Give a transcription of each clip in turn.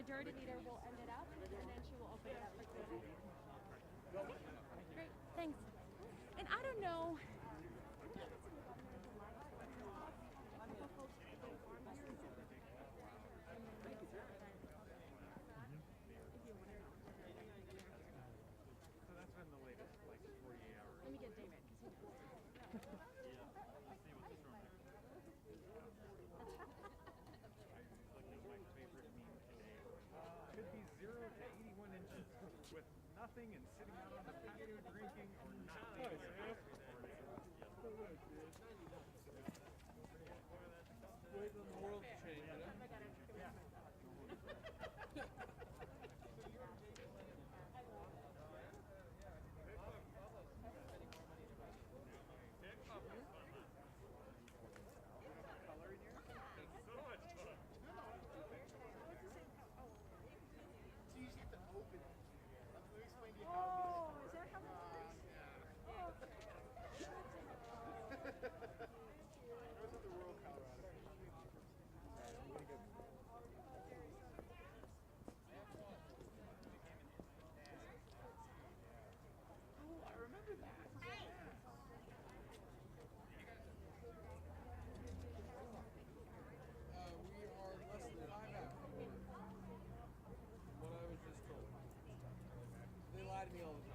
majority leader will end it up, and then she will open it up for Q&A. Great, thanks. And I don't know. So that's been the latest, like 48 hours. Let me get David, because he knows. Yeah, let's see what's from there. Like my favorite meme today. Could be 0 to 81 inches with nothing and sitting out on the patio drinking or not leaving your house before it's Waiting on the world to change, you know? Me all the time.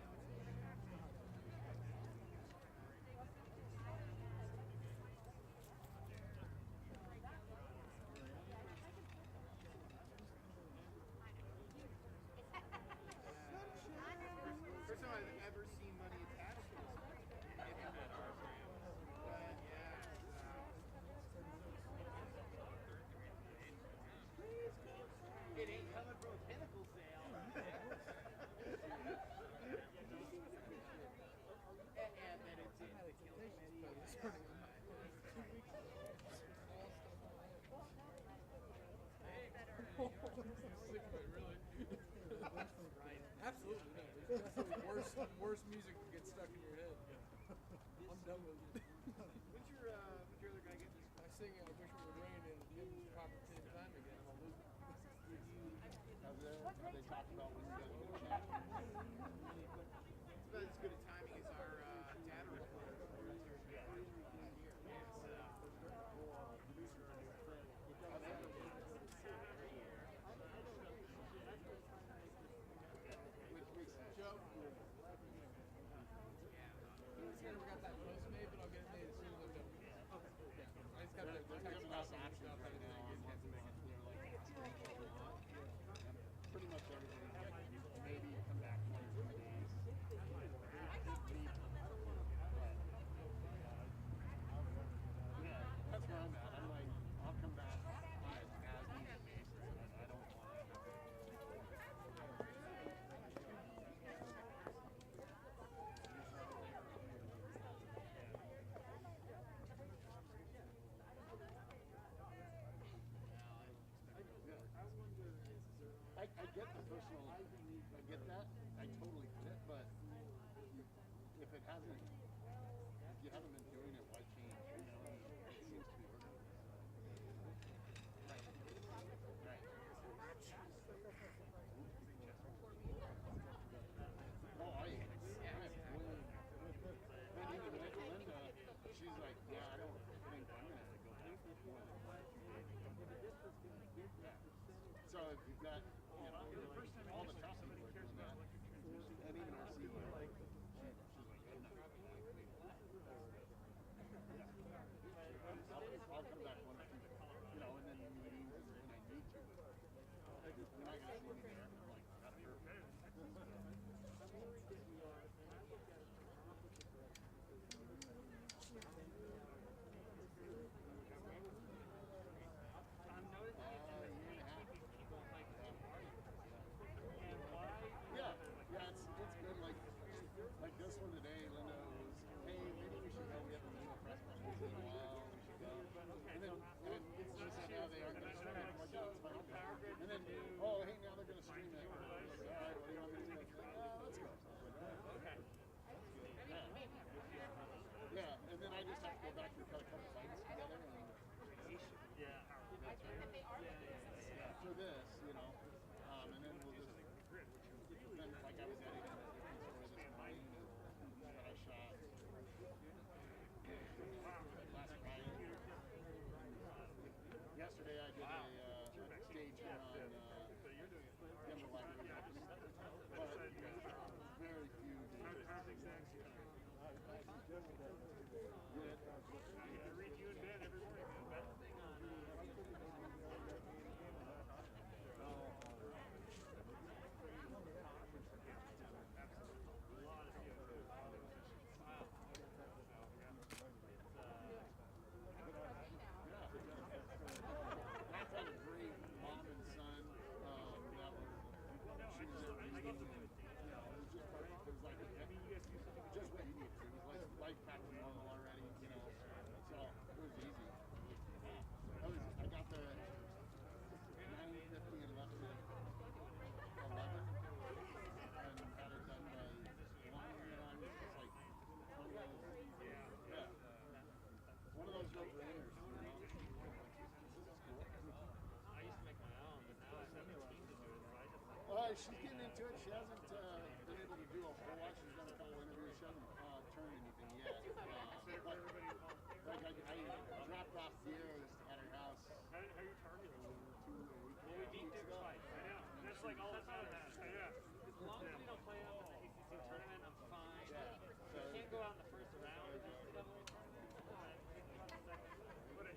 First time I've ever seen money attached to this. It ain't coming from a pinnacle sale. And then it's in the Absolutely no. There's definitely worse music that gets stuck in your head. I'm done with it. What's your other guy get this? I sing I Wish It Would Rain and it's pop at the same time again. I'm a loser. Have they talked about when you guys are going to chat? It's about as good a timing as our data recorder. Joe? I never got that post made, but I'll get it made as soon as I'm done. Okay. Yeah. I just got the text message and stuff that I didn't get to make it. Pretty much everything. Maybe come back 1 or 2 days. Yeah, that's where I'm at. I'm like, I'll come back on an as-needed basis. I don't want to. I get the personal, I get that, I totally get it, but if it hasn't, if you haven't been doing it, why change? You know, it seems to be working. Right. Right. Oh, I really, and even Linda, she's like, yeah, I don't think I'm going to go back to school. So if you've got, you know, all the top people are doing that, and even our CEO, she's like, I'm not. I'll come back one or two, you know, and then meetings when I need to. When I got to there, I'm like, got to hurt. I'm noticing it's keeping people like read you in bed every morning, man. That's a great mom and son that were choosing everything. You know, it was just perfect. It was like just what you need to. It was like life back to normal already, you know. So it was easy. I got the 9:50 and left at 11 and had it done by 1. You know, I was just like one of those, one of those no-brainers, you know. This is cool. I used to make my own, but now I have 17 to do it, so I just like... Well, she's getting into it. She hasn't been able to do a whole lot. She's done a couple interviews. She hasn't turned anything yet. Like I dropped off deers at her house. How are you targeting? 2 a week. Well, we beat Dick's fight. I know. That's like all the time. Yeah. As long as we don't play up in the ACC tournament, I'm fine. Yeah. So you can't go out in the first round of the NCAA tournament. What a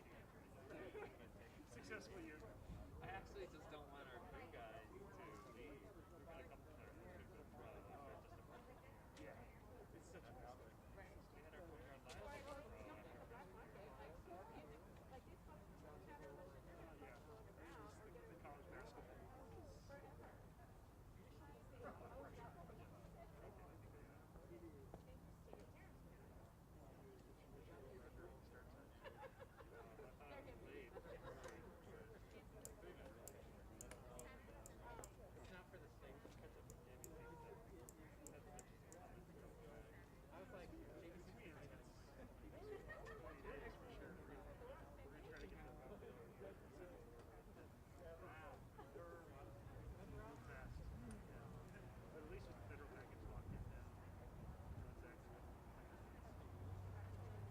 successful year. I actually just don't want our crew guys to leave. We've got a couple there. Yeah. It's such a mistake. We had our point guard last year. The college basketball. It's not for the sake of catch up with JVC. I was like, JVC. But at least with the federal package locked in now. That's excellent.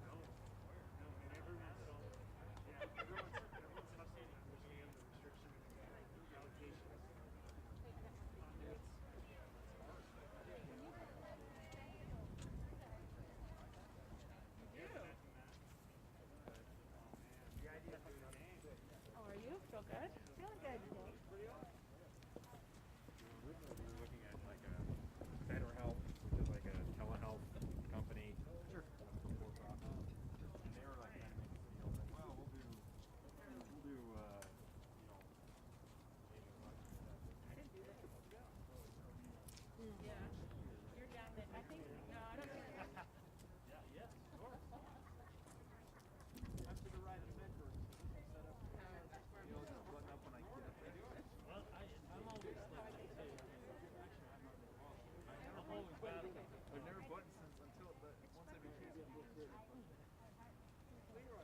No, and everyone's so, everyone's hustling to understand the restrictions and allocations. It's hard. The idea of the game. How are you? Feel good? Feeling good today. Originally, we were looking at like a Better Health, which is like a telehealth company. Sure. And they were like kind of making the deal that, well, we'll do, you know, maybe as much as that. Yeah. You're down there. I think, no, I don't think. Yeah, of course. I'm to the right of the mentor. Set up. You know, just button up when I get up there. Well, I'm always like, actually, I'm always bad. I've never buttoned since until, but once I became a teacher. Leroy,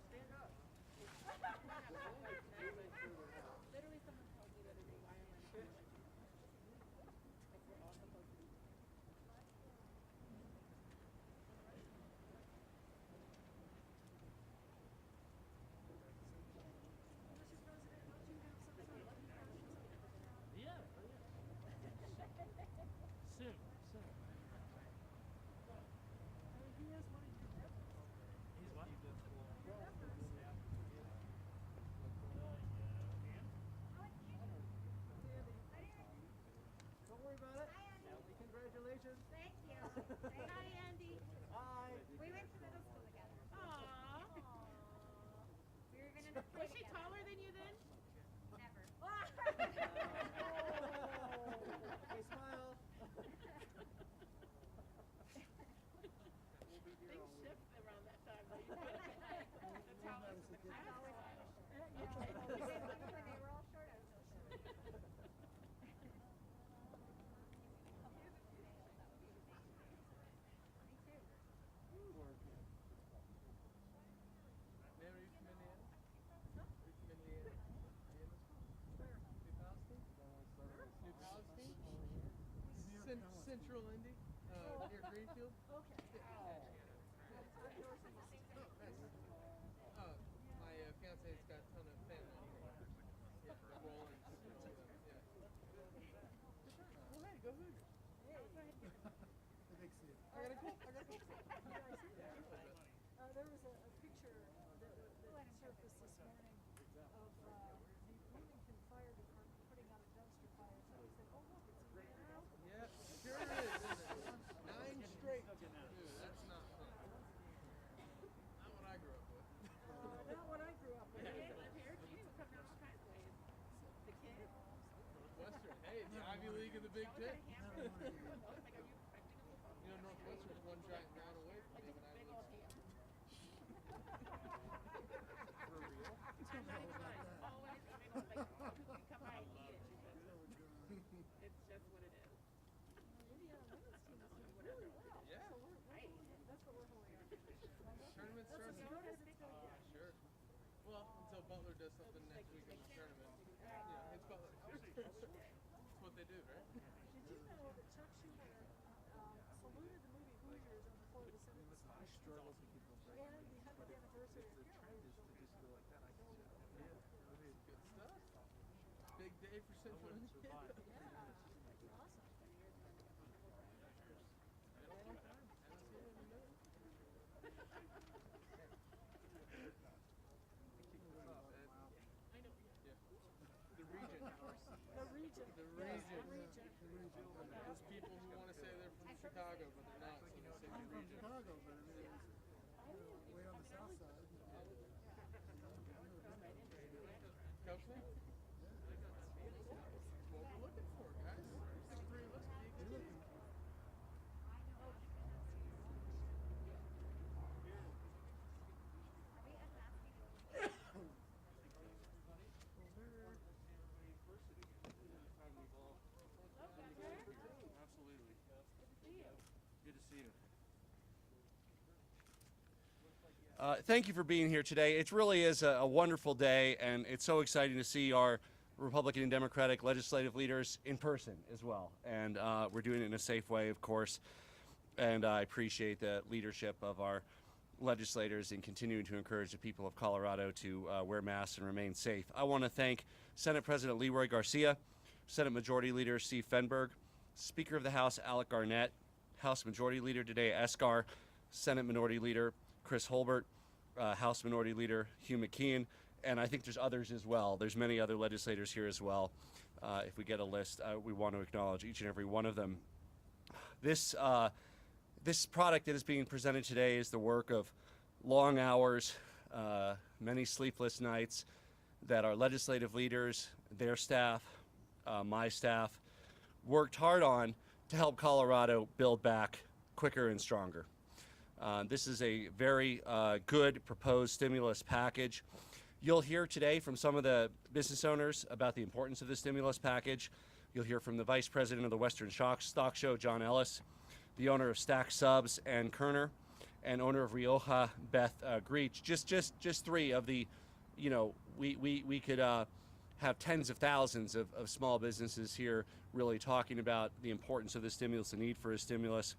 stand up. Literally, someone told me that a requirement is like we're all supposed to be. Yeah. Soon. He has money. He's what? Don't worry about it. Hi, Andy. Congratulations. Thank you. Thank Hi, you. Andy. Hi. We went to middle school together. Aww. We were even in a play Was she together. taller than you then? Never. Okay, smile. Things shift around that time. Though. That's how it was in the I was class. always when they were all short, I was so short. Me too. Mary, are you from Indiana? Are you from Indiana? New Palestine? New Palestine? Central Indy? Near Greenfield? Okay. Oh, my fiance's got a ton of family. Yeah, Roland. Yeah. Well, hey, go Hoosiers. Hey. I gotta go. There was a picture that surfaced this morning of the Bloomington Fire Department putting out a dumpster fire. So I said, oh look, it's even now. Yeah, sure is, isn't it? 9 straight. Dude, that's not fun. Not what I grew up with. Not what I grew up with. Northwestern, hey, the Ivy League of the Big Ten. You know, Northwestern's one giant round away from being an Ivy League school. For real? It's just what it is. Indiana women's team is doing really well. Yeah. So that's what we're holding on to. Tournament's That's as starting. good as it's going to get. Sure. Well, until Butler does something next week in the tournament. Yeah, it's Butler. That's what they do, right? Did you know that Chuck Schumer saluted the movie Hoosiers on the floor of the Senate? I struggle to keep them straight. And the 100th anniversary of The trend is to just go like that. I can see that. Good stuff. Big day for Central Indiana. Yeah, awesome. Been a long time. Haven't seen it in a minute. Yeah. The region. The region. The Yes, region. the region. Those people who want to say they're from Chicago, but they're not, so they say the I'm from region. Chicago, but I mean, it's way on the south side. Coachman? That's what we're looking for, guys. Big 3 of us, PhDs. Absolutely. Good to see you. Thank you for being here today. It really is a wonderful day, and it's so exciting to see our Republican and Democratic legislative leaders in person as well. And we're doing it in a safe way, of course. And I appreciate the leadership of our legislators in continuing to encourage the people of Colorado to wear masks and remain safe. I want to thank Senate President Leroy Garcia, Senate Majority Leader Steve Fenberg, Speaker of the House Alec Garnett, House Majority Leader Today Escar, Senate Minority Leader Chris Holbert, House Minority Leader Hugh McKeon, and I think there's others as well. There's many other legislators here as well. If we get a list, we want to acknowledge each and every one of them. This product that is being presented today is the work of long hours, many sleepless nights that our legislative leaders, their staff, my staff, worked hard on to help Colorado build back quicker and stronger. This is a very good proposed stimulus package. You'll hear today from some of the business owners about the importance of the stimulus package. You'll hear from the Vice President of the Western Stock Show, John Ellis, the owner of Stack Subs, Ann Kerner, and owner of Rioja, Beth Greach. Just 3 of the, you know, we could have tens of thousands of small businesses here really talking about the importance of the stimulus, the need for a stimulus.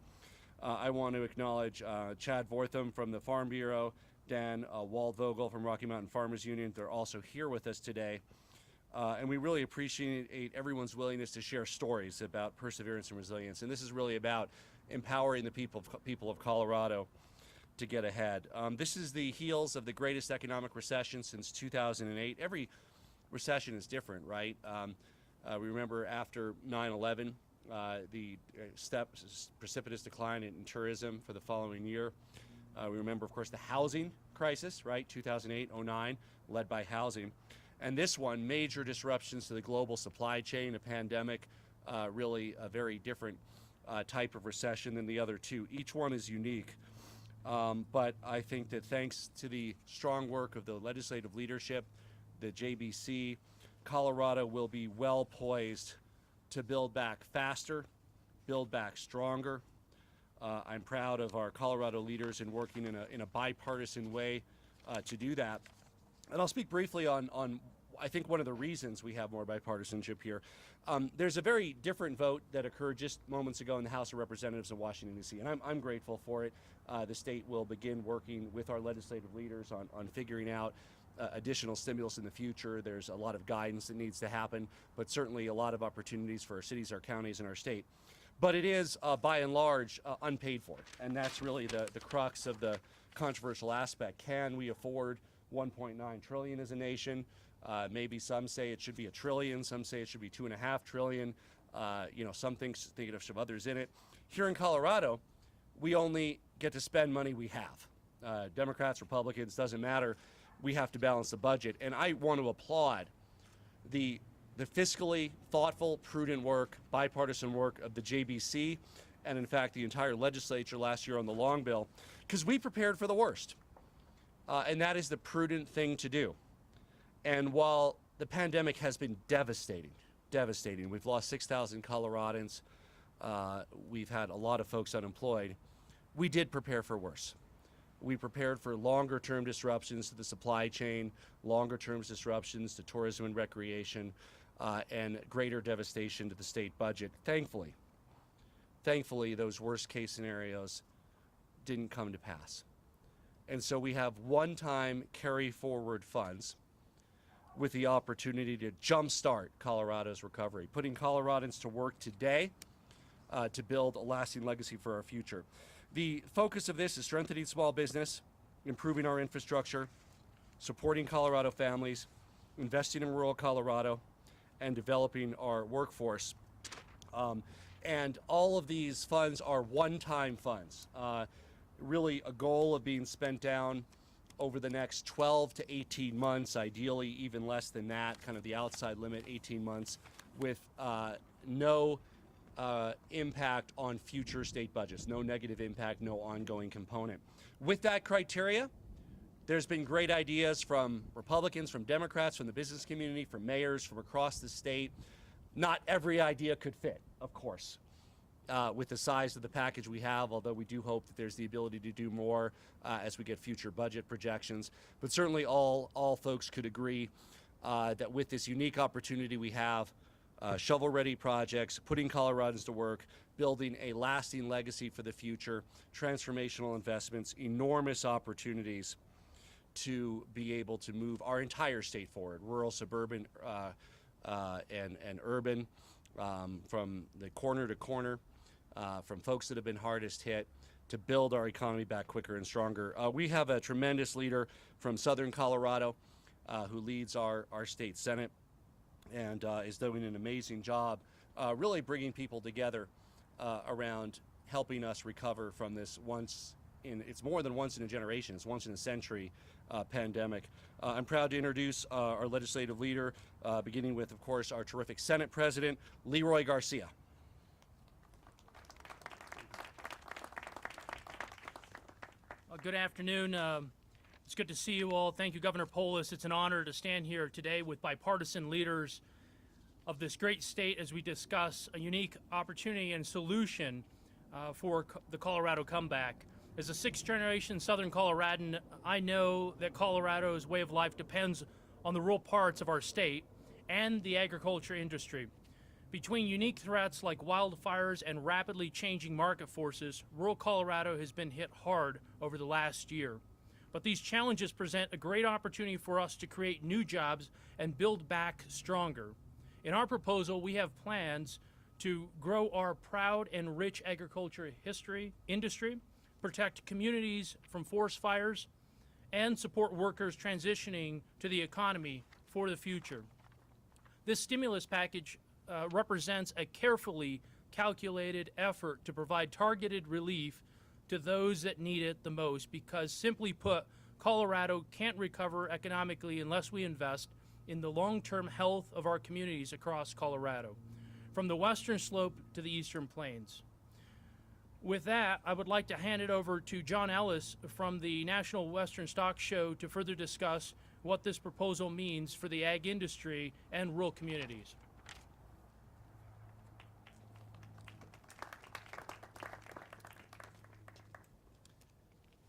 I want to acknowledge Chad Vortham from the Farm Bureau, Dan Waldvogel from Rocky Mountain Farmers Union. They're also here with us today. And we really appreciate everyone's willingness to share stories about perseverance and resilience. And this is really about empowering the people of Colorado to get ahead. This is the heels of the greatest economic recession since 2008. Every recession is different, right? We remember after 9/11, the precipitous decline in tourism for the following year. We remember, of course, the housing crisis, right? 2008-09, led by housing. And this one, major disruptions to the global supply chain, a pandemic, really a very different type of recession than the other two. Each one is unique. But I think that thanks to the strong work of the legislative leadership, the JBC, Colorado will be well poised to build back faster, build back stronger. I'm proud of our Colorado leaders in working in a bipartisan way to do that. And I'll speak briefly on I think one of the reasons we have more bipartisanship here. There's a very different vote that occurred just moments ago in the House of Representatives in Washington, D.C., and I'm grateful for it. The state will begin working with our legislative leaders on figuring out additional stimulus in the future. There's a lot of guidance that needs to happen, but certainly a lot of opportunities for our cities, our counties, and our state. but it is, by and large, unpaid for. And that's really the crux of the controversial aspect. Can we afford 1.9 trillion as a nation? Maybe some say it should be $1 trillion, some say it should be $2.5 trillion. Some things think of some others in it. Here in Colorado, we only get to spend money we have. Democrats, Republicans, doesn't matter. We have to balance the budget. And I want to applaud the fiscally thoughtful, prudent work, bipartisan work of the JBC and, in fact, the entire legislature last year on the long bill, because we prepared for the worst. And that is the prudent thing to do. And while the pandemic has been devastating, we've lost 6,000 Coloradans, we've had a lot of folks unemployed, we did prepare for worse. We prepared for longer-term disruptions to the supply chain, longer-term disruptions to tourism and recreation, and greater devastation to the state budget. Thankfully, those worst-case scenarios didn't come to pass. And so we have one-time carry-forward funds with the opportunity to jumpstart Colorado's recovery, putting Coloradans to work today to build a lasting legacy for our future. The focus of this is strengthening small business, improving our infrastructure, supporting Colorado families, investing in rural Colorado, and developing our workforce. And all of these funds are one-time funds, really a goal of being spent down over the next 12 to 18 months, ideally even less than that, kind of the outside limit, 18 months, with no impact on future state budgets, no negative impact, no ongoing component. With that criteria, there's been great ideas from Republicans, from Democrats, from the business community, from mayors, from across the state. Not every idea could fit, of course, with the size of the package we have, although we do hope that there's the ability to do more as we get future budget projections. But certainly all folks could agree that with this unique opportunity we have, shovel-ready projects, putting Coloradans to work, building a lasting legacy for the future, transformational investments, enormous opportunities to be able to move our entire state forward, rural, suburban, and urban, from the corner to corner, from folks that have been hardest hit, to build our economy back quicker and stronger. We have a tremendous leader from Southern Colorado who leads our state Senate and is doing an amazing job really bringing people together around helping us recover from this it's more than once in a generation, it's once in a century pandemic. I'm proud to introduce our legislative leader, beginning with, of course, our terrific Senate President, Leroy Garcia. Good afternoon. It's good to see you all. Thank you, Governor Polis. It's an honor to stand here today with bipartisan leaders of this great state as we discuss a unique opportunity and solution for the Colorado comeback. As a sixth-generation Southern Coloradan, I know that Colorado's way of life depends on the rural parts of our state and the agriculture industry. Between unique threats like wildfires and rapidly changing market forces, rural Colorado has been hit hard over the last year. But these challenges present a great opportunity for us to create new jobs and build back stronger. In our proposal, we have plans to grow our proud and rich agriculture industry, protect communities from forest fires, and support workers transitioning to the economy for the future. This stimulus package represents a carefully calculated effort to provide targeted relief to those that need it the most, because simply put, Colorado can't recover economically unless we invest in the long-term health of our communities across Colorado, from the western slope to the eastern plains. With that, I would like to hand it over to John Ellis from the National Western Stock Show to further discuss what this proposal means for the ag industry and rural communities.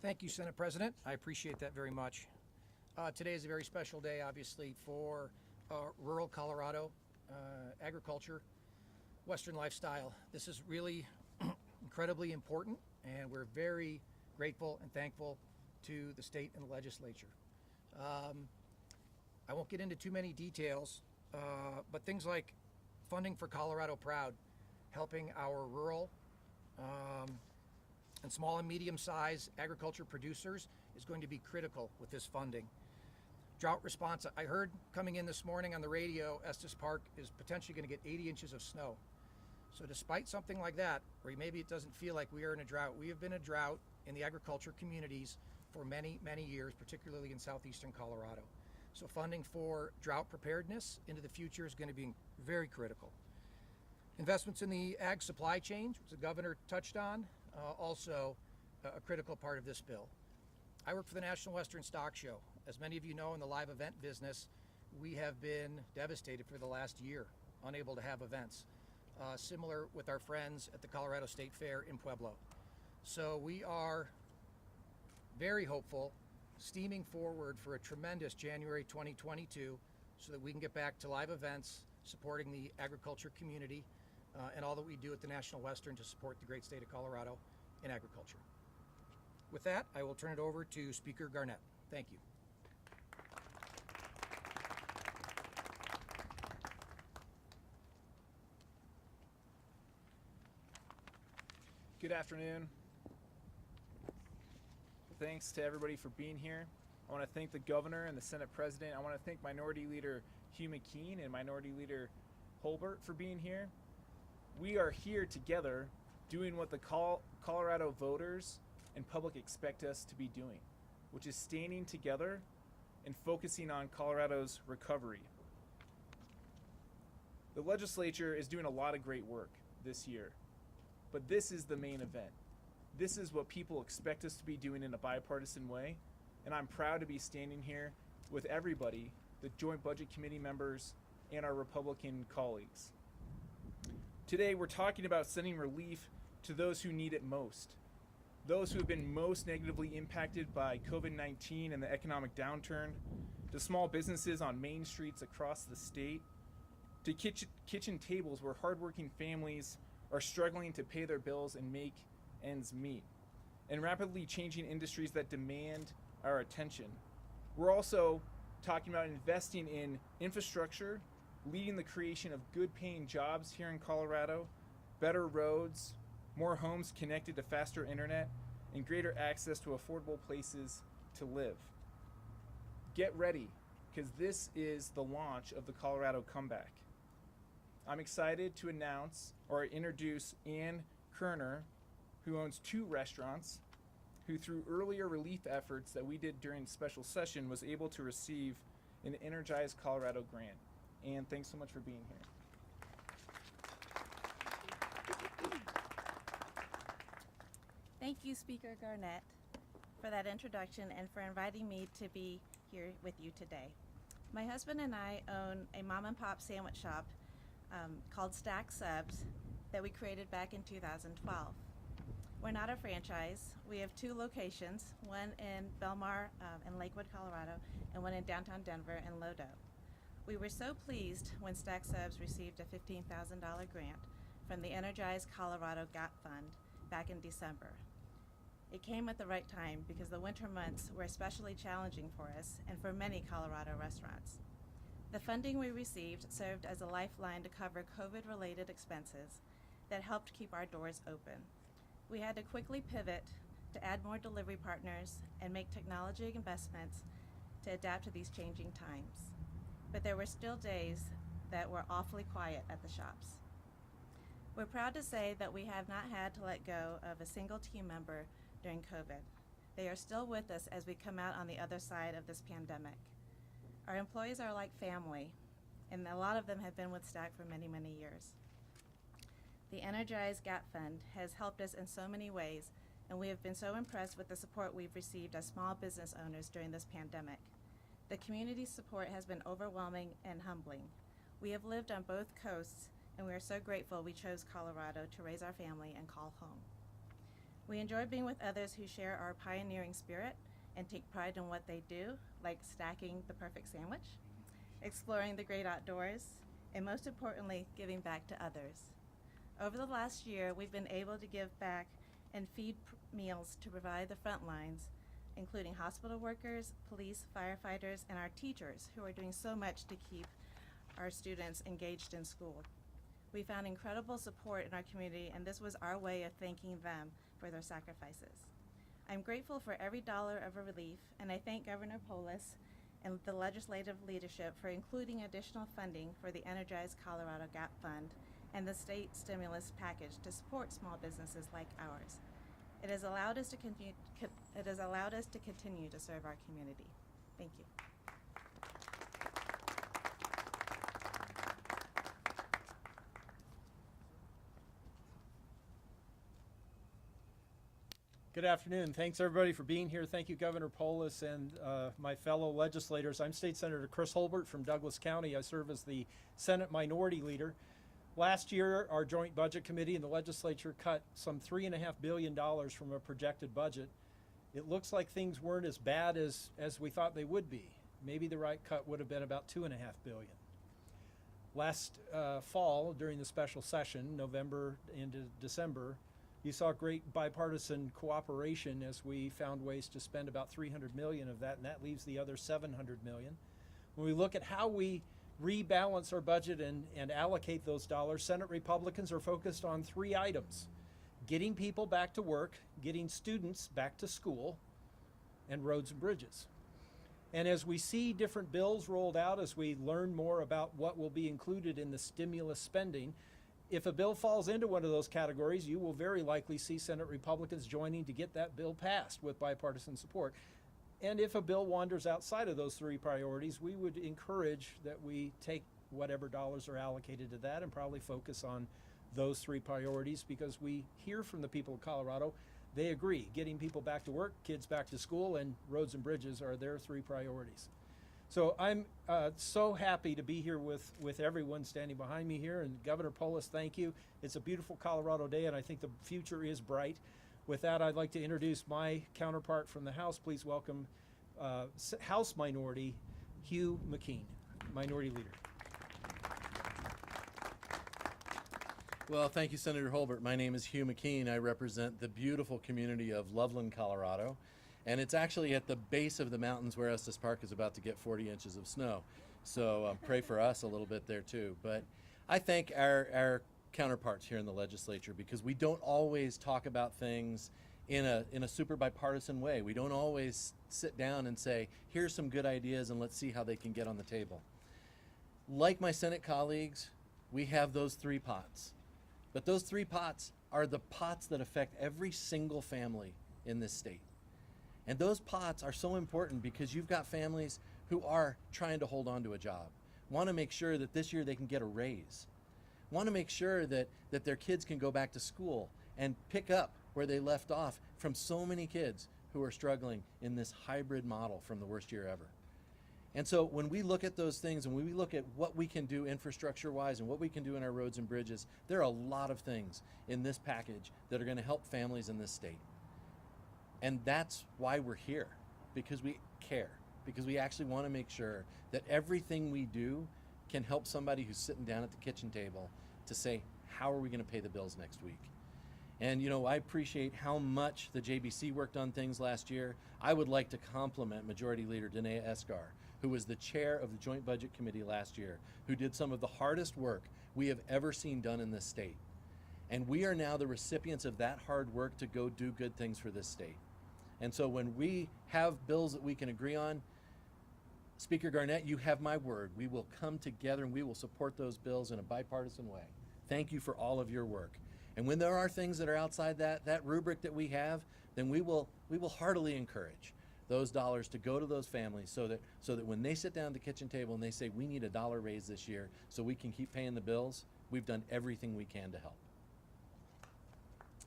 Thank you, Senate President. I appreciate that very much. Today is a very special day, obviously, for rural Colorado, agriculture, Western lifestyle. This is really incredibly important, and we're very grateful and thankful to the state and the legislature. I won't get into too many details, but things like funding for Colorado Proud, helping our rural and small and medium-sized agriculture producers is going to be critical with this funding. Drought response, I heard coming in this morning on the radio, Estes Park is potentially going to get 80 inches of snow. So despite something like that, or maybe it doesn't feel like we are in a drought, we have been a drought in the agriculture communities for many, many years, particularly in southeastern Colorado. So funding for drought preparedness into the future is going to be very critical. Investments in the ag supply chain, which the governor touched on, also a critical part of this bill. I work for the National Western Stock Show. As many of you know, in the live event business, we have been devastated for the last year, unable to have events. Similar with our friends at the Colorado State Fair in Pueblo. So we are very hopeful, steaming forward for a tremendous January 2022 so that we can get back to live events, supporting the agriculture community, and all that we do at the National Western to support the great state of Colorado in agriculture. With that, I will turn it over to Speaker Garnett. Thank you. Good afternoon. Thanks to everybody for being here. I want to thank the governor and the Senate president. I want to thank Minority Leader Hugh McKean and Minority Leader Holbert for being here. We are here together doing what the Colorado voters and public expect us to be doing, which is standing together and focusing on Colorado's recovery. The legislature is doing a lot of great work this year, but this is the main event. This is what people expect us to be doing in a bipartisan way, and I'm proud to be standing here with everybody, the Joint Budget Committee members and our Republican colleagues. Today we're talking about sending relief to those who need it most, those who have been most negatively impacted by COVID-19 and the economic downturn, to small businesses on main streets across the state, to kitchen tables where hardworking families are struggling to pay their bills and make ends meet, and rapidly changing industries that demand our attention. We're also talking about investing in infrastructure, leading the creation of good paying jobs here in Colorado, better roads, more homes connected to faster internet, and greater access to affordable places to live. Get ready, because this is the launch of the Colorado Comeback. I'm excited to introduce Ann Kerner, who owns 2 restaurants, who through earlier relief efforts that we did during special session was able to receive an Energize Colorado grant. Ann, thanks so much for being here. Thank you, Speaker Garnett, for that introduction and for inviting me to be here with you today. My husband and I own a mom and pop sandwich shop called Stack Subs that we created back in 2012. We're not a franchise. We have 2 locations, one in Belmar in Lakewood, Colorado, and one in downtown Denver in Lodo. We were so pleased when Stack Subs received a $15,000 grant from the Energize Colorado GAP Fund back in December. It came at the right time because the winter months were especially challenging for us and for many Colorado restaurants. The funding we received served as a lifeline to cover COVID-related expenses that helped keep our doors open. We had to quickly pivot to add more delivery partners and make technology investments to adapt to these changing times. But there were still days that were awfully quiet at the shops. We're proud to say that we have not had to let go of a single team member during COVID. They are still with us as we come out on the other side of this pandemic. Our employees are like family, and a lot of them have been with Stack for many, many years. The Energize GAP Fund has helped us in so many ways, and we have been so impressed with the support we've received as small business owners during this pandemic. The community support has been overwhelming and humbling. We have lived on both coasts, and we are so grateful we chose Colorado to raise our family and call home. We enjoy being with others who share our pioneering spirit and take pride in what they do, like stacking the perfect sandwich, exploring the great outdoors, and most importantly, giving back to others. Over the last year, we've been able to give back and feed meals to provide the front lines, including hospital workers, police, firefighters, and our teachers who are doing so much to keep our students engaged in school. We found incredible support in our community, and this was our way of thanking them for their sacrifices. I'm grateful for every dollar of relief, and I thank Governor Polis and the legislative leadership for including additional funding for the Energize Colorado Gap Fund and the state stimulus package to support small businesses like ours. It has allowed us to continue to serve our community. Thank you. Good afternoon. Thanks everybody for being here. Thank you, Governor Polis and my fellow legislators. I'm State Senator Chris Holbert from Douglas County. I serve as the Senate Minority Leader. Last year, our Joint Budget Committee and the legislature cut some $3.5 billion from a projected budget. It looks like things weren't as bad as we thought they would be. Maybe the right cut would have been about $2.5 billion. Last fall, during the special session, November into December, you saw great bipartisan cooperation as we found ways to spend about $300 million of that, and that leaves the other $700 million. When we look at how we rebalance our budget and allocate those dollars, Senate Republicans are focused on 3 items: getting people back to work, getting students back to school, and roads and bridges. And as we see different bills rolled out, as we learn more about what will be included in the stimulus spending, if a bill falls into one of those categories, you will very likely see Senate Republicans joining to get that bill passed with bipartisan support. And if a bill wanders outside of those 3 priorities, we would encourage that we take whatever dollars are allocated to that and probably focus on those 3 priorities, because we hear from the people of Colorado, they agree. Getting people back to work, kids back to school, and roads and bridges are their 3 priorities. So I'm so happy to be here with everyone standing behind me here. And Governor Polis, thank you. It's a beautiful Colorado day, and I think the future is bright. With that, I'd like to introduce my counterpart from the House. Please welcome House Minority Hugh McKean, Minority Leader. Well, thank you, Senator Holbert. My name is Hugh McKean. I represent the beautiful community of Loveland, Colorado. And it's actually at the base of the mountains where Estes Park is about to get 40 inches of snow. So pray for us a little bit there too. But I thank our counterparts here in the legislature, because we don't always talk about things in a super bipartisan way. We don't always sit down and say, here's some good ideas and let's see how they can get on the table. Like my Senate colleagues, we have those 3 pots. But those 3 pots are the pots that affect every single family in this state. And those pots are so important because you've got families who are trying to hold on to a job, want to make sure that this year they can get a raise, want to make sure that their kids can go back to school and pick up where they left off from so many kids who are struggling in this hybrid model from the worst year ever. And so when we look at those things and when we look at what we can do infrastructure-wise and what we can do in our roads and bridges, there are a lot of things in this package that are going to help families in this state. And that's why we're here, because we care, because we actually want to make sure that everything we do can help somebody who's sitting down at the kitchen table to say, how are we going to pay the bills next week? And you know, I appreciate how much the JBC worked on things last year. I would like to compliment Majority Leader Danae Esgar, who was the chair of the Joint Budget Committee last year, who did some of the hardest work we have ever seen done in this state. And we are now the recipients of that hard work to go do good things for this state. And so when we have bills that we can agree on, Speaker Garnett, you have my word. We will come together and we will support those bills in a bipartisan way. Thank you for all of your work. And when there are things that are outside that rubric that we have, then we will heartily encourage those dollars to go to those families so that when they sit down at the kitchen table and they say, we need a $1 raise this year so we can keep paying the bills, we've done everything we can to help.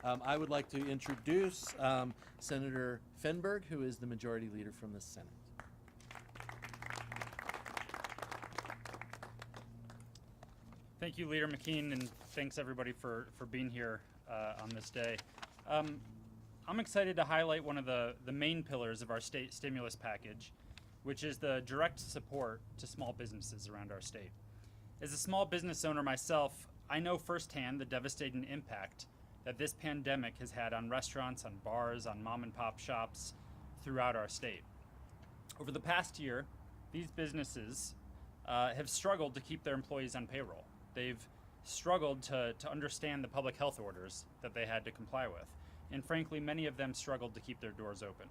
I would like to introduce Senator Fenberg, who is the Majority Leader from the Senate. Thank you, Leader McKean, and thanks everybody for being here on this day. I'm excited to highlight one of the main pillars of our state stimulus package, which is the direct support to small businesses around our state. As a small business owner myself, I know firsthand the devastating impact that this pandemic has had on restaurants, on bars, on mom and pop shops throughout our state. Over the past year, these businesses have struggled to keep their employees on payroll. They've struggled to understand the public health orders that they had to comply with. And frankly, many of them struggled to keep their doors open.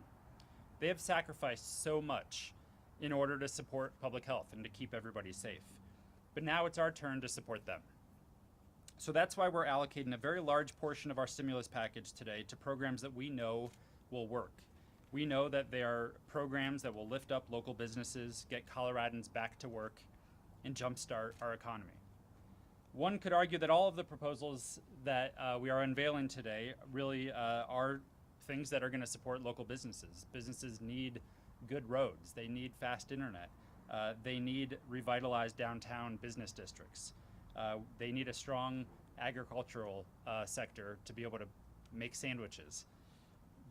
They have sacrificed so much in order to support public health and to keep everybody safe. But now it's our turn to support them. So that's why we're allocating a very large portion of our stimulus package today to programs that we know will work. We know that they are programs that will lift up local businesses, get Coloradans back to work, and jumpstart our economy. One could argue that all of the proposals that we are unveiling today really are things that are going to support local businesses. Businesses need good roads. They need fast internet. They need revitalized downtown business districts. They need a strong agricultural sector to be able to make sandwiches.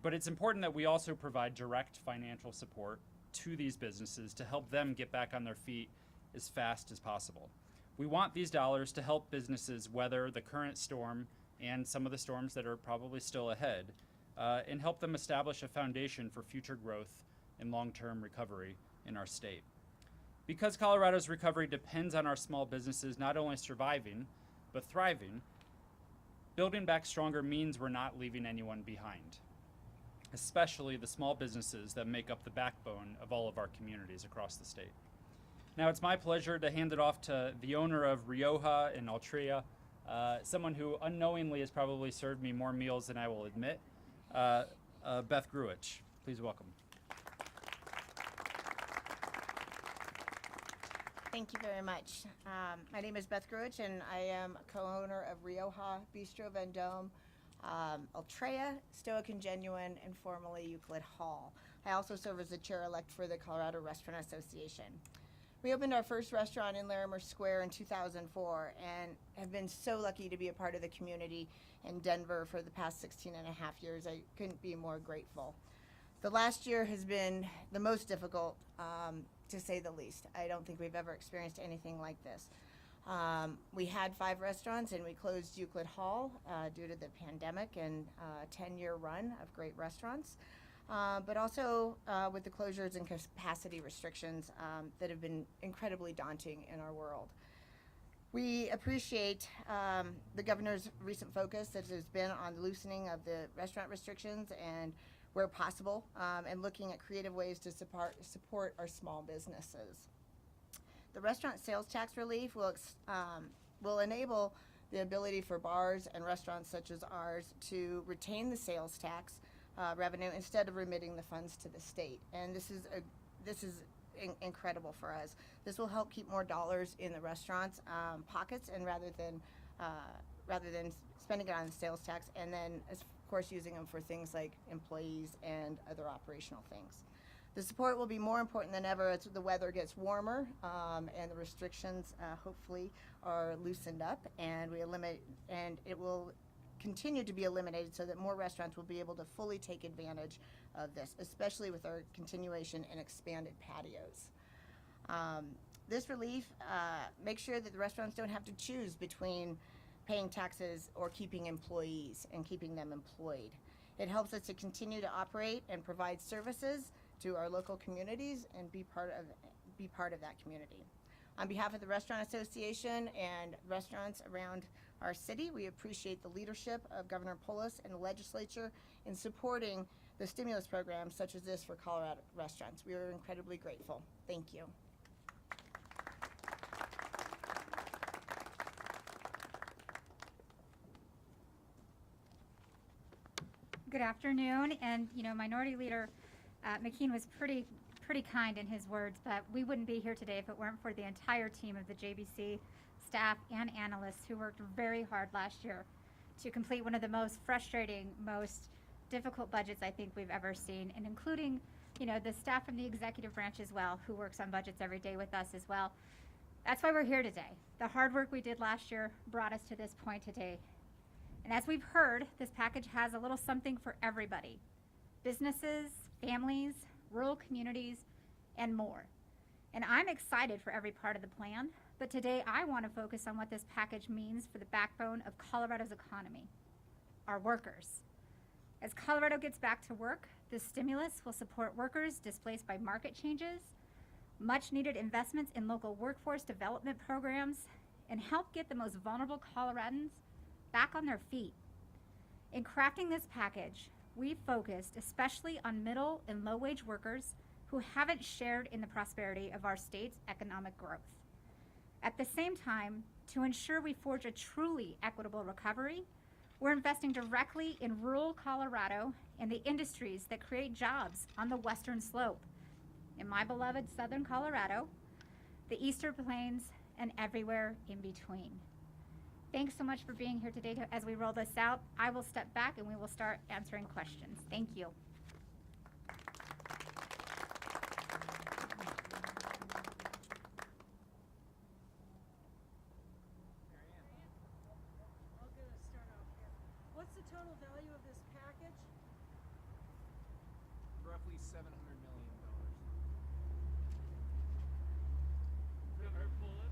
But it's important that we also provide direct financial support to these businesses to help them get back on their feet as fast as possible. We want these dollars to help businesses weather the current storm and some of the storms that are probably still ahead, and help them establish a foundation for future growth and long-term recovery in our state. Because Colorado's recovery depends on our small businesses not only surviving, but thriving, building back stronger means we're not leaving anyone behind, especially the small businesses that make up the backbone of all of our communities across the state. Now it's my pleasure to hand it off to the owner of Rioja and Altria, someone who unknowingly has probably served me more meals than I will admit, Beth Gruich. Please welcome. Thank you very much. My name is Beth Gruich, and I am co-owner of Rioja, Bistro Vendome, Altria, Stoic and Genuine, and formerly Euclid Hall. I also serve as the chair-elect for the Colorado Restaurant Association. We opened our first restaurant in Larimer Square in 2004 and have been so lucky to be a part of the community in Denver for the past 16 and a half years. I couldn't be more grateful. The last year has been the most difficult, to say the least. I don't think we've ever experienced anything like this. We had 5 restaurants and we closed Euclid Hall due to the pandemic and a 10-year run of great restaurants. But also with the closures and capacity restrictions that have been incredibly daunting in our world. We appreciate the governor's recent focus that has been on loosening of the restaurant restrictions and where possible, and looking at creative ways to support our small businesses. The restaurant sales tax relief will enable the ability for bars and restaurants such as ours to retain the sales tax revenue instead of remitting the funds to the state. And this is incredible for us. This will help keep more dollars in the restaurants' pockets, and rather than spending it on the sales tax, and then of course using them for things like employees and other operational things. The support will be more important than ever as the weather gets warmer and the restrictions hopefully are loosened up, and it will continue to be eliminated so that more restaurants will be able to fully take advantage of this, especially with our continuation and expanded patios. This relief makes sure that the restaurants don't have to choose between paying taxes or keeping employees and keeping them employed. It helps us to continue to operate and provide services to our local communities and be part of that community. On behalf of the Restaurant Association and restaurants around our city, we appreciate the leadership of Governor Polis and the legislature in supporting the stimulus programs such as this for Colorado restaurants. We are incredibly grateful. Thank you. Good afternoon, and Minority Leader McKean was pretty kind in his words, but we wouldn't be here today if it weren't for the entire team of the JBC staff and analysts who worked very hard last year to complete one of the most frustrating, most difficult budgets I think we've ever seen, and including the staff from the executive branch as well, who works on budgets every day with us as well. That's why we're here today. The hard work we did last year brought us to this point today. And as we've heard, this package has a little something for everybody. Businesses, families, rural communities, and more. And I'm excited for every part of the plan, but today I want to focus on what this package means for the backbone of Colorado's economy, our workers. As Colorado gets back to work, this stimulus will support workers displaced by market changes, much needed investments in local workforce development programs, and help get the most vulnerable Coloradans back on their feet. In crafting this package, we focused especially on middle and low-wage workers who haven't shared in the prosperity of our state's economic growth. At the same time, to ensure we forge a truly equitable recovery, we're investing directly in rural Colorado and the industries that create jobs on the western slope, in my beloved southern Colorado, the Eastern Plains, and everywhere in between. Thanks so much for being here today. As we roll this out, I will step back and we will start answering questions. Thank you. I'll get us started off here. What's the total value of this package? Roughly $700 million. Governor Polis,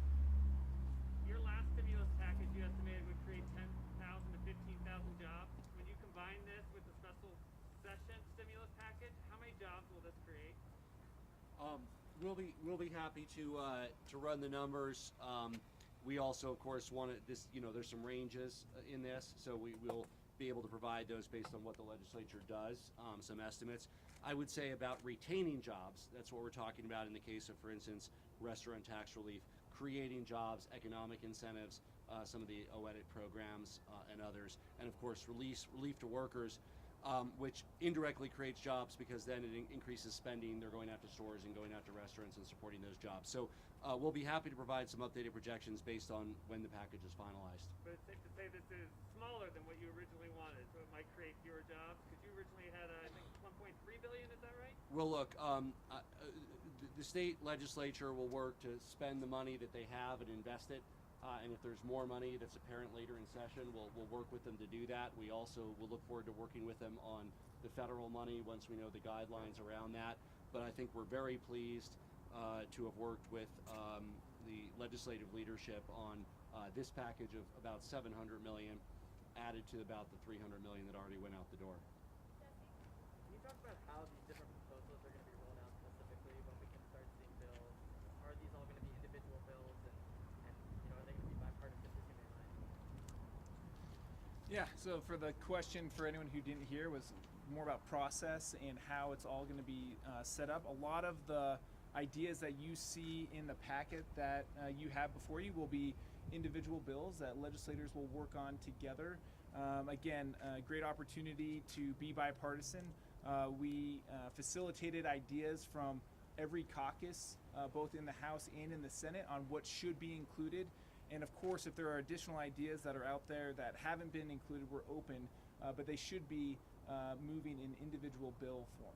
your last stimulus package you estimated would create 10,000 to 15,000 jobs. When you combine this with the special session stimulus package, how many jobs will this create? We'll be happy to run the numbers. We also, of course, want to there's some ranges in this, so we will be able to provide those based on what the legislature does. Some estimates. I would say about retaining jobs. That's what we're talking about in the case of, for instance, restaurant tax relief, creating jobs, economic incentives, some of the OEDIT programs and others, and of course relief to workers, which indirectly creates jobs because then it increases spending. They're going out to stores and going out to restaurants and supporting those jobs. So we'll be happy to provide some updated projections based on when the package is finalized. But it's safe to say this is smaller than what you originally wanted, so it might create fewer jobs, because you originally had, I think, 1.3 billion, is that right? Well, look, the state legislature will work to spend the money that they have and invest it. And if there's more money that's apparent later in session, we'll work with them to do that. We also will look forward to working with them on the federal money once we know the guidelines around that. But I think we're very pleased to have worked with the legislative leadership on this package of about $700 million, added to about the $300 million that already went out the door. Can you talk about how these different proposals are going to be rolled out specifically, when we can start seeing bills? Are these all going to be individual bills, and are they going to be bipartisan? Yeah, so for the question for anyone who didn't hear was more about process and how it's all going to be set up. A lot of the ideas that you see in the packet that you have before you will be individual bills that legislators will work on together. Again, a great opportunity to be bipartisan. We facilitated ideas from every caucus, both in the House and in the Senate, on what should be included. And of course, if there are additional ideas that are out there that haven't been included, we're open, but they should be moving in individual bill form.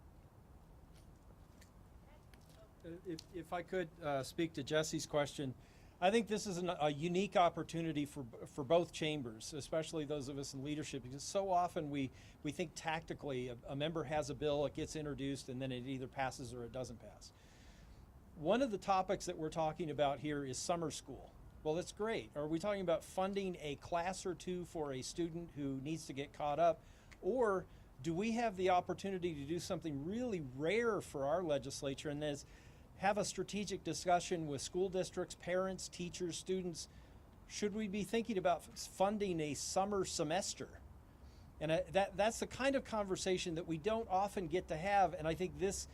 If I could speak to Jesse's question, I think this is a unique opportunity for both chambers, especially those of us in leadership, because so often we think tactically. A member has a bill, it gets introduced, and then it either passes or it doesn't pass. One of the topics that we're talking about here is summer school. Well, that's great. Are we talking about funding a class or two for a student who needs to get caught up? Or do we have the opportunity to do something really rare for our legislature, and that is have a strategic discussion with school districts, parents, teachers, students? Should we be thinking about funding a summer semester? And that's the kind of conversation that we don't often get to have, and I think this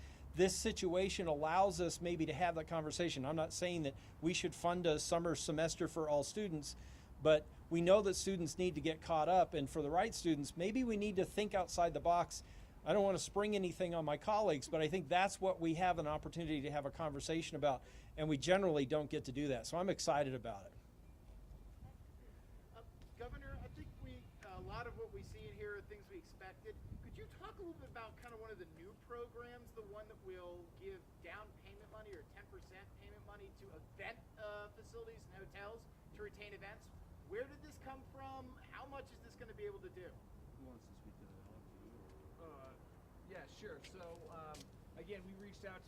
situation allows us maybe to have that conversation. I'm not saying that we should fund a summer semester for all students, but we know that students need to get caught up, and for the right students, maybe we need to think outside the box. I don't want to spring anything on my colleagues, but I think that's what we have an opportunity to have a conversation about, and we generally don't get to do that, so I'm excited about it. Governor, I think a lot of what we see in here are things we expected. Could you talk a little bit about kind of one of the new programs, the one that will give down payment money or 10% payment money to event facilities and hotels to retain events? Where did this come from? How much is this going to be able to do? Who wants to speak to that? Yeah, sure. So again, we reached out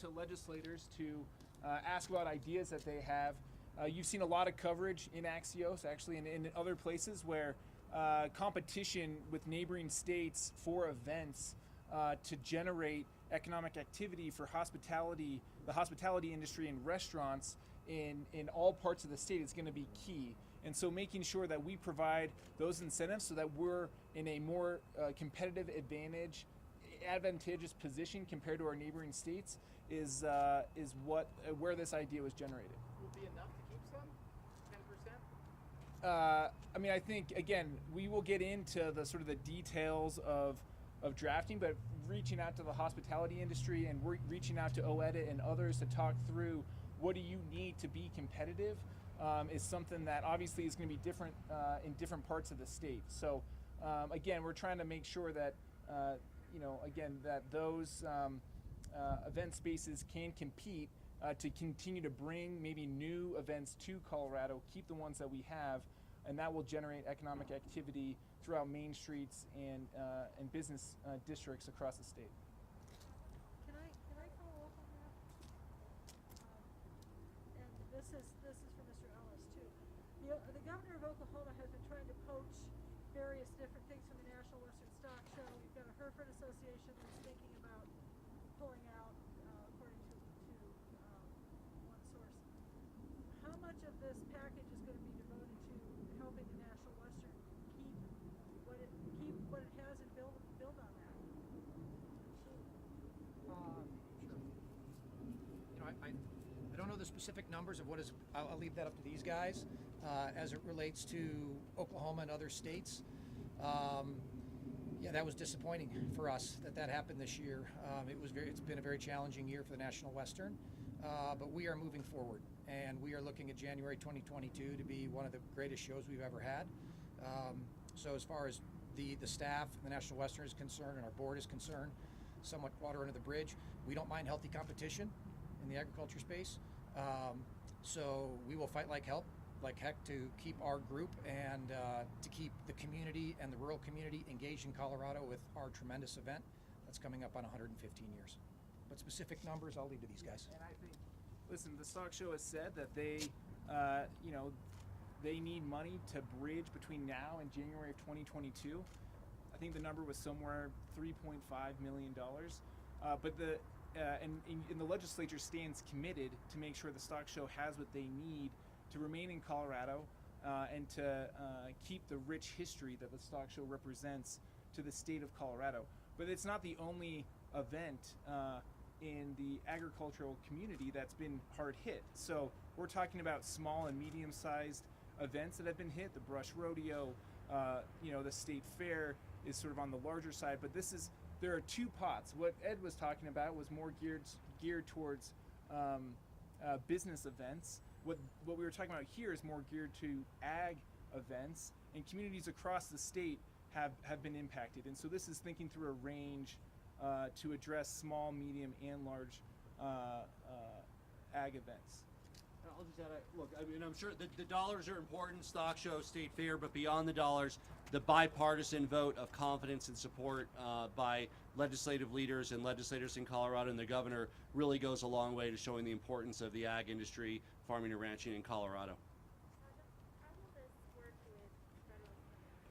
to legislators to ask about ideas that they have. You've seen a lot of coverage in Axios, actually, and in other places where competition with neighboring states for events to generate economic activity for the hospitality industry and restaurants in all parts of the state is going to be key. And so making sure that we provide those incentives so that we're in a more advantageous position compared to our neighboring states is where this idea was generated. Will be enough to keep some? 10%? I mean, I think, again, we will get into the sort of the details of drafting, but reaching out to the hospitality industry and reaching out to OEDIT and others to talk through what do you need to be competitive is something that obviously is going to be different in different parts of the state. So again, we're trying to make sure that that those event spaces can compete to continue to bring maybe new events to Colorado, keep the ones that we have, and that will generate economic activity throughout main streets and business districts across the state. Can I follow up on that? And this is for Mr. Ellis too. The governor of Oklahoma has been trying to poach various different things from the National Western Stock Show. We've got a Hereford Association that's thinking about pulling out, according to one source. How much of this package is going to be devoted to helping the National Western keep what it has and build on that? Sure. I don't know the specific numbers of what is. I'll leave that up to these guys as it relates to Oklahoma and other states. Yeah, that was disappointing for us that happened this year. It's been a very challenging year for the National Western, but we are moving forward, and we are looking at January 2022 to be one of the greatest shows we've ever had. So as far as the staff, the National Western is concerned, and our board is concerned, somewhat water under the bridge. We don't mind healthy competition in the agriculture space. So we will fight like heck to keep our group and to keep the community and the rural community engaged in Colorado with our tremendous event that's coming up on 115 years. But specific numbers, I'll leave to these guys. And I think, listen, the stock show has said that they need money to bridge between now and January of 2022. I think the number was somewhere $3.5 million. But the legislature stands committed to make sure the stock show has what they need to remain in Colorado and to keep the rich history that the stock show represents to the state of Colorado. But it's not the only event in the agricultural community that's been hard hit. So we're talking about small and medium-sized events that have been hit. The Brush Rodeo, the State Fair is sort of on the larger side. But there are two pots. What Ed was talking about was more geared towards business events. What we were talking about here is more geared to ag events, and communities across the state have been impacted. And so this is thinking through a range to address small, medium, and large ag events. I'll just add, look, I mean, I'm sure the dollars are important, stock show, state fair, but beyond the dollars, the bipartisan vote of confidence and support by legislative leaders and legislators in Colorado and the governor really goes a long way to showing the importance of the ag industry, farming and ranching in Colorado. How will this work with federal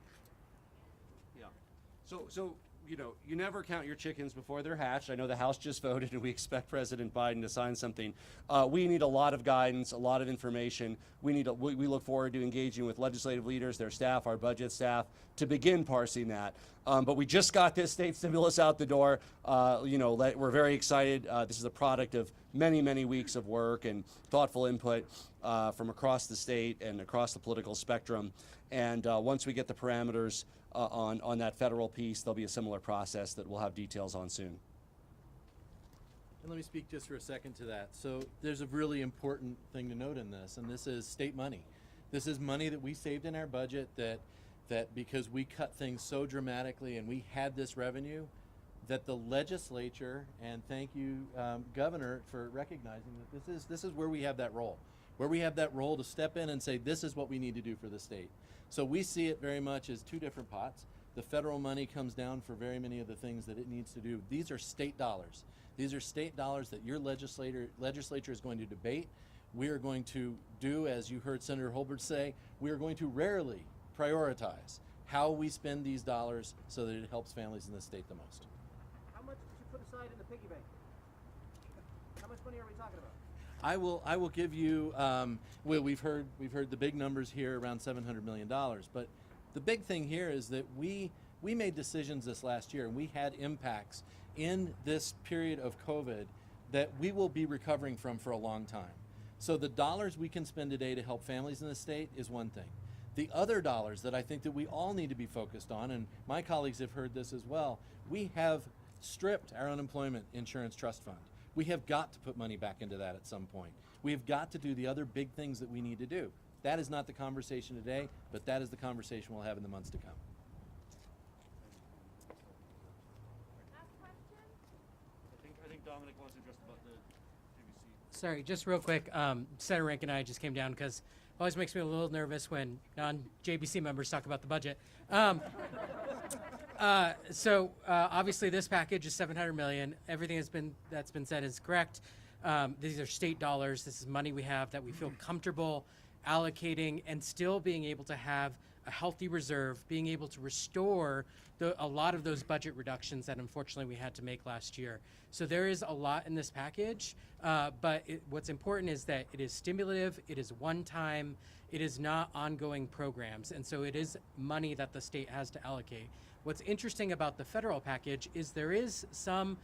funding? Yeah. So you never count your chickens before they're hatched. I know the House just voted, and we expect President Biden to sign something. We need a lot of guidance, a lot of information. We look forward to engaging with legislative leaders, their staff, our budget staff, to begin parsing that. But we just got this state stimulus out the door. We're very excited. This is a product of many, many weeks of work and thoughtful input from across the state and across the political spectrum. And once we get the parameters on that federal piece, there'll be a similar process that we'll have details on soon. And let me speak just for a second to that. So there's a really important thing to note in this, and this is state money. This is money that we saved in our budget that because we cut things so dramatically and we had this revenue, that the legislature, and thank you, Governor, for recognizing that this is where we have that role. Where we have that role to step in and say, this is what we need to do for the state. So we see it very much as two different pots. The federal money comes down for very many of the things that it needs to do. These are state dollars. These are state dollars that your legislature is going to debate. We are going to do, as you heard Senator Holbert say, we are going to rarely prioritize how we spend these dollars so that it helps families in the state the most. How much did you put aside in the piggy bank? How much money are we talking about? I will give you. We've heard the big numbers here, around $700 million. But the big thing here is that we made decisions this last year, and we had impacts in this period of COVID that we will be recovering from for a long time. So the dollars we can spend today to help families in the state is one thing. The other dollars that I think that we all need to be focused on, and my colleagues have heard this as well, we have stripped our unemployment insurance trust fund. We have got to put money back into that at some point. We have got to do the other big things that we need to do. That is not the conversation today, but that is the conversation we'll have in the months to come. I think Dominic wants to address about the JVC. Sorry, just real quick. Senator Rank and I just came down because it always makes me a little nervous when non-JBC members talk about the budget. Obviously this package is $700 million. Everything that's been said is correct. These are state dollars. This is money we have that we feel comfortable allocating and still being able to have a healthy reserve, being able to restore a lot of those budget reductions that unfortunately we had to make last year. So there is a lot in this package, but what's important is that it is stimulative, it is one time, it is not ongoing programs, and so it is money that the state has to allocate. What's interesting about the federal package is there is some,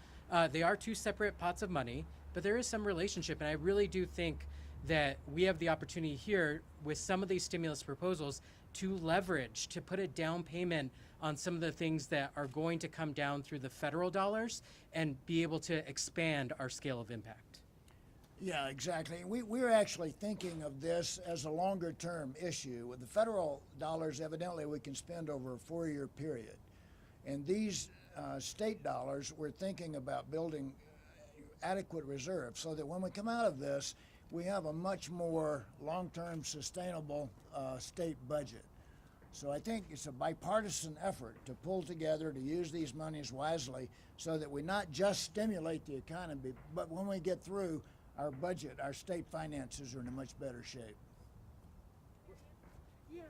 they are two separate pots of money, but there is some relationship, and I really do think that we have the opportunity here with some of these stimulus proposals to leverage, to put a down payment on some of the things that are going to come down through the federal dollars and be able to expand our scale of impact. Yeah, exactly. We're actually thinking of this as a longer term issue. With the federal dollars, evidently we can spend over a 4-year period. And these state dollars, we're thinking about building adequate reserves so that when we come out of this, we have a much more long-term sustainable state budget. So I think it's a bipartisan effort to pull together, to use these monies wisely so that we not just stimulate the economy, but when we get through our budget, our state finances are in a much better shape. Yeah,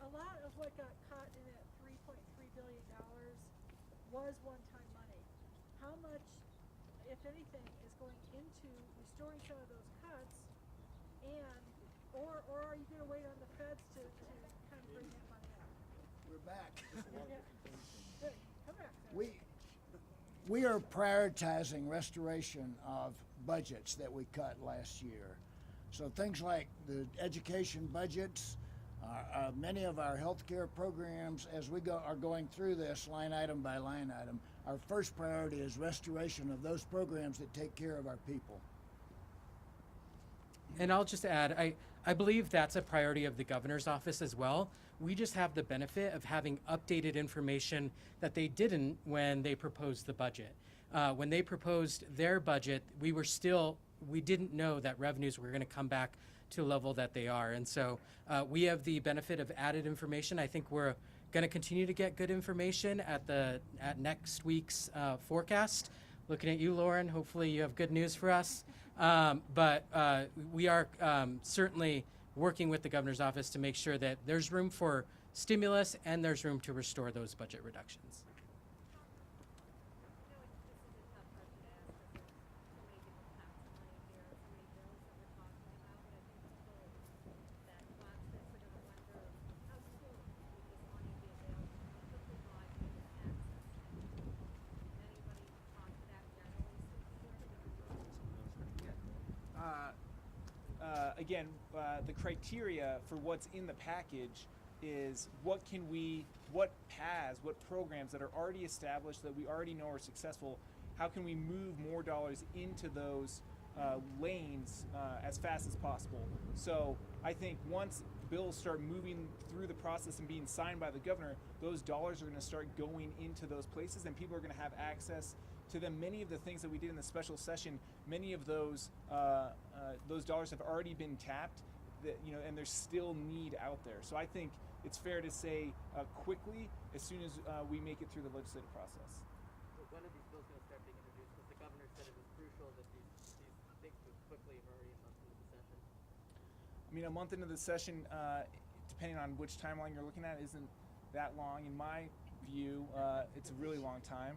a lot of what got caught in that $3.3 billion was one-time money. How much, if anything, is going into restoring some of those cuts, and or are you going to wait on the feds to kind of bring that money out? We're back. Good. Come back. We are prioritizing restoration of budgets that we cut last year. So things like the education budgets, many of our healthcare programs, as we are going through this line item by line item, our first priority is restoration of those programs that take care of our people. And I'll just add, I believe that's a priority of the governor's office as well. We just have the benefit of having updated information that they didn't when they proposed the budget. When they proposed their budget, we didn't know that revenues were going to come back to a level that they are. And so we have the benefit of added information. I think we're going to continue to get good information at next week's forecast. Looking at you, Lauren, hopefully you have good news for us. But we are certainly working with the governor's office to make sure that there's room for stimulus and there's room to restore those budget reductions. Again, the criteria for what's in the package is what paths, what programs that are already established that we already know are successful, how can we move more dollars into those lanes as fast as possible. So I think once bills start moving through the process and being signed by the governor, those dollars are going to start going into those places and people are going to have access to them. Many of the things that we did in the special session, many of those dollars have already been tapped, and there's still need out there. So I think it's fair to say quickly, as soon as we make it through the legislative process. When are these bills going to start being introduced? Because the governor said it was crucial that these things move quickly already a month into the session. I mean, a month into the session, depending on which timeline you're looking at, isn't that long. In my view, it's a really long time.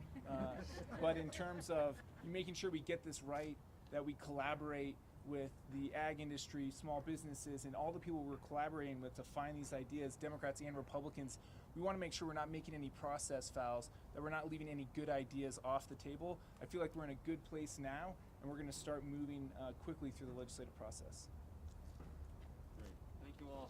But in terms of making sure we get this right, that we collaborate with the ag industry, small businesses, and all the people we're collaborating with to find these ideas, Democrats and Republicans. We want to make sure we're not making any process fouls, that we're not leaving any good ideas off the table. I feel like we're in a good place now, and we're going to start moving quickly through the legislative process. Great. Thank you all.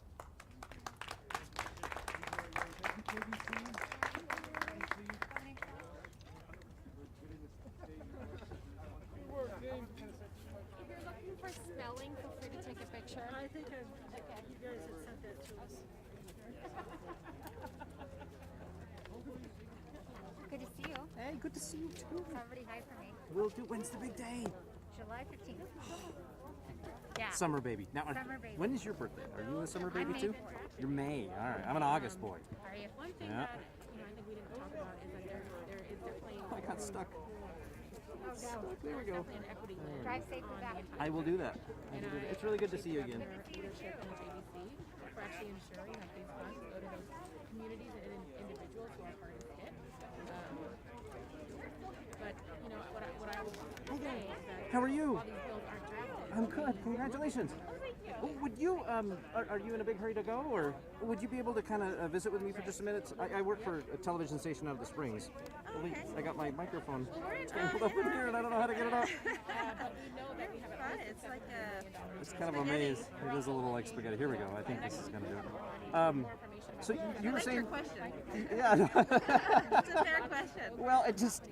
If you're looking for spelling, feel free to take a picture. I think you guys had sent that to us. Good to see you. Hey, good to see you too. Tell everybody hi for me. Will do. When's the big day? July 15th. Yeah. Summer baby. Now, Summer baby. when is your birthday? Are you a summer I'm baby May too? 4th. You're May. All right. I'm an August boy. Are you? One thing Yeah. that I think we didn't talk about is that there is definitely I got stuck. there we go. definitely an equity lens Drive safe on back. I will do that. It's really good to see you again. leadership in the JBC for actually ensuring that these funds go to those communities and individuals who are hardest hit. But you know what I will say is that How are you? while these bills aren't drafted, I'm good. Congratulations. Oh, would you, are you in a big hurry to go, or would you be able to kind of visit with me for just a minute? I work for a television station out of the Springs. I got my microphone tangled up in here, and I don't know how to get it out. but we know that we have Fun. It's like a. It's kind of a maze. It is a little like spaghetti. Here we go. I think this is going to do it. So you were saying. Your question. Yeah. It's a fair question. Well, it just.